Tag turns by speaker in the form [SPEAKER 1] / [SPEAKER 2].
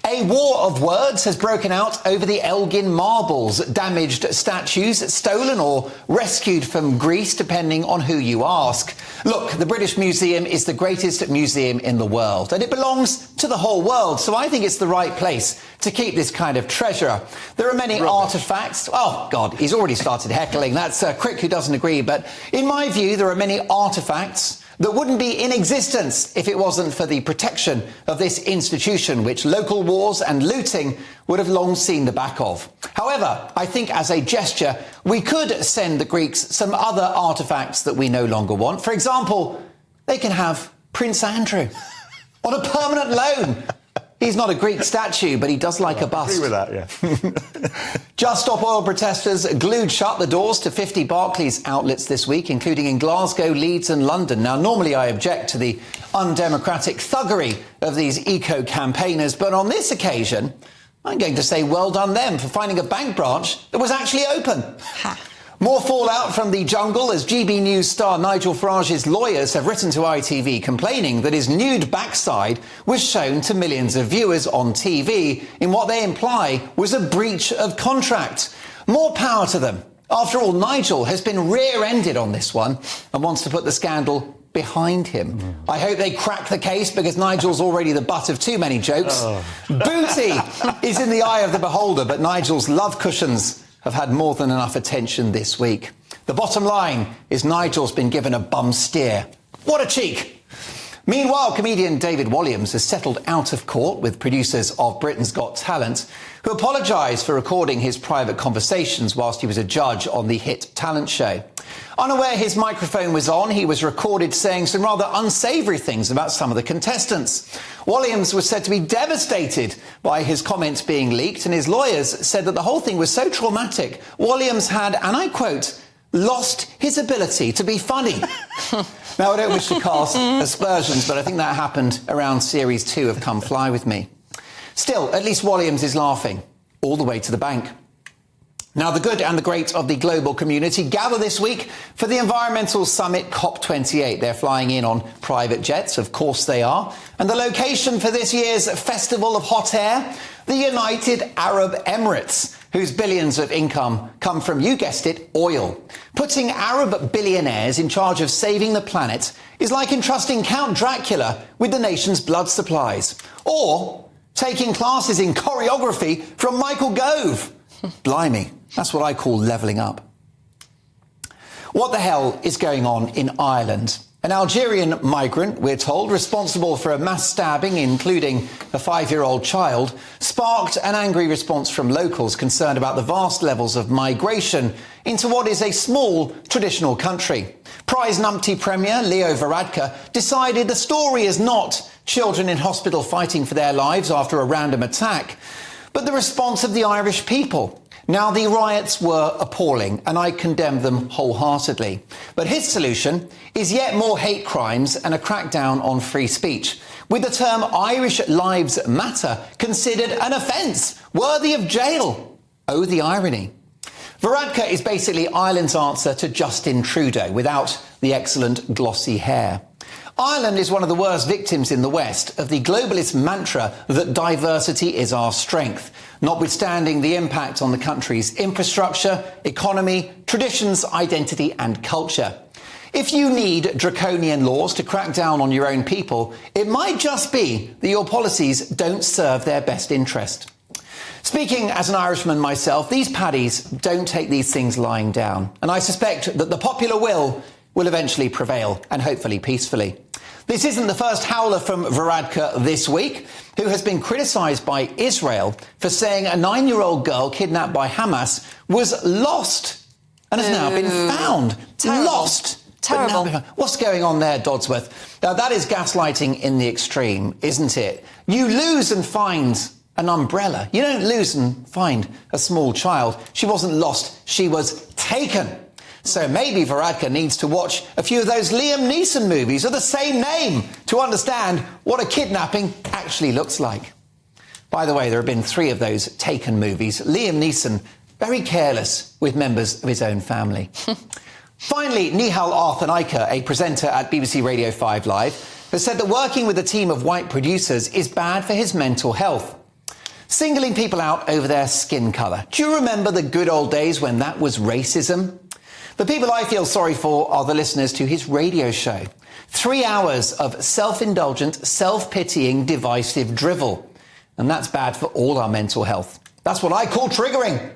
[SPEAKER 1] A war of words has broken out over the Elgin marbles, damaged statues, stolen or rescued from Greece, depending on who you ask. Look, the British Museum is the greatest museum in the world, and it belongs to the whole world, so I think it's the right place to keep this kind of treasure. There are many artefacts. Oh, God, he's already started heckling. That's Crick who doesn't agree, but in my view, there are many artefacts that wouldn't be in existence if it wasn't for the protection of this institution, which local wars and looting would have long seen the back of. However, I think as a gesture, we could send the Greeks some other artefacts that we no longer want. For example, they can have Prince Andrew on a permanent loan. He's not a Greek statue, but he does like a bust.
[SPEAKER 2] I agree with that, yeah.
[SPEAKER 1] Just Stop Oil protesters glued shut the doors to 50 Barclays outlets this week, including in Glasgow, Leeds and London. Now, normally I object to the undemocratic thuggery of these eco-campaigners, but on this occasion, I'm going to say well done them for finding a bank branch that was actually open. More fallout from the jungle as GB News star Nigel Farage's lawyers have written to ITV complaining that his nude backside was shown to millions of viewers on TV in what they imply was a breach of contract. More power to them. After all, Nigel has been rear-ended on this one and wants to put the scandal behind him. I hope they crack the case because Nigel's already the butt of too many jokes. Booty is in the eye of the beholder, but Nigel's love cushions have had more than enough attention this week. The bottom line is Nigel's been given a bum steer. What a cheek! Meanwhile, comedian David Walliams has settled out of court with producers of Britain's Got Talent, who apologised for recording his private conversations whilst he was a judge on the hit talent show. Unaware his microphone was on, he was recorded saying some rather unsavoury things about some of the contestants. Walliams was said to be devastated by his comments being leaked, and his lawyers said that the whole thing was so traumatic, Walliams had, and I quote, lost his ability to be funny. Now, I don't wish to cast aspersions, but I think that happened around Series 2 of Come Fly With Me. Still, at least Walliams is laughing all the way to the bank. Now, the good and the great of the global community gather this week for the environmental summit COP28. They're flying in on private jets, of course they are. And the location for this year's Festival of Hot Air, the United Arab Emirates, whose billions of income come from, you guessed it, oil. Putting Arab billionaires in charge of saving the planet is like entrusting Count Dracula with the nation's blood supplies. Or taking classes in choreography from Michael Gove. Blimey, that's what I call levelling up. What the hell is going on in Ireland? An Algerian migrant, we're told, responsible for a mass stabbing, including a 5-year-old child, sparked an angry response from locals concerned about the vast levels of migration into what is a small, traditional country. Prize numpty Premier Leo Varadkar decided the story is not children in hospital fighting for their lives after a random attack, but the response of the Irish people. Now, the riots were appalling, and I condemn them wholeheartedly. But his solution is yet more hate crimes and a crackdown on free speech, with the term Irish Lives Matter considered an offence worthy of jail. Oh, the irony. Varadkar is basically Ireland's answer to Justin Trudeau, without the excellent glossy hair. Ireland is one of the worst victims in the West of the globalist mantra that diversity is our strength, notwithstanding the impact on the country's infrastructure, economy, traditions, identity and culture. If you need draconian laws to crack down on your own people, it might just be that your policies don't serve their best interest. Speaking as an Irishman myself, these paddies don't take these things lying down, and I suspect that the popular will eventually prevail, and hopefully peacefully. This isn't the first howler from Varadkar this week, who has been criticised by Israel for saying a 9-year-old girl kidnapped by Hamas was lost and has now been found.
[SPEAKER 3] Terrible.
[SPEAKER 1] Lost.
[SPEAKER 3] Terrible.
[SPEAKER 1] What's going on there, Dodsworth? Now, that is gaslighting in the extreme, isn't it? You lose and find an umbrella. You don't lose and find a small child. She wasn't lost. She was taken. So maybe Varadkar needs to watch a few of those Liam Neeson movies of the same name to understand what a kidnapping actually looks like. By the way, there have been 3 of those Taken movies. Liam Neeson, very careless with members of his own family. Finally, Nihal Arthanaika, a presenter at BBC Radio 5 Live, has said that working with a team of white producers is bad for his mental health. singling people out over their skin colour. Do you remember the good old days when that was racism? The people I feel sorry for are the listeners to his radio show. 3 hours of self-indulgent, self-pitying, divisive drivel. And that's bad for all our mental health. That's what I call triggering.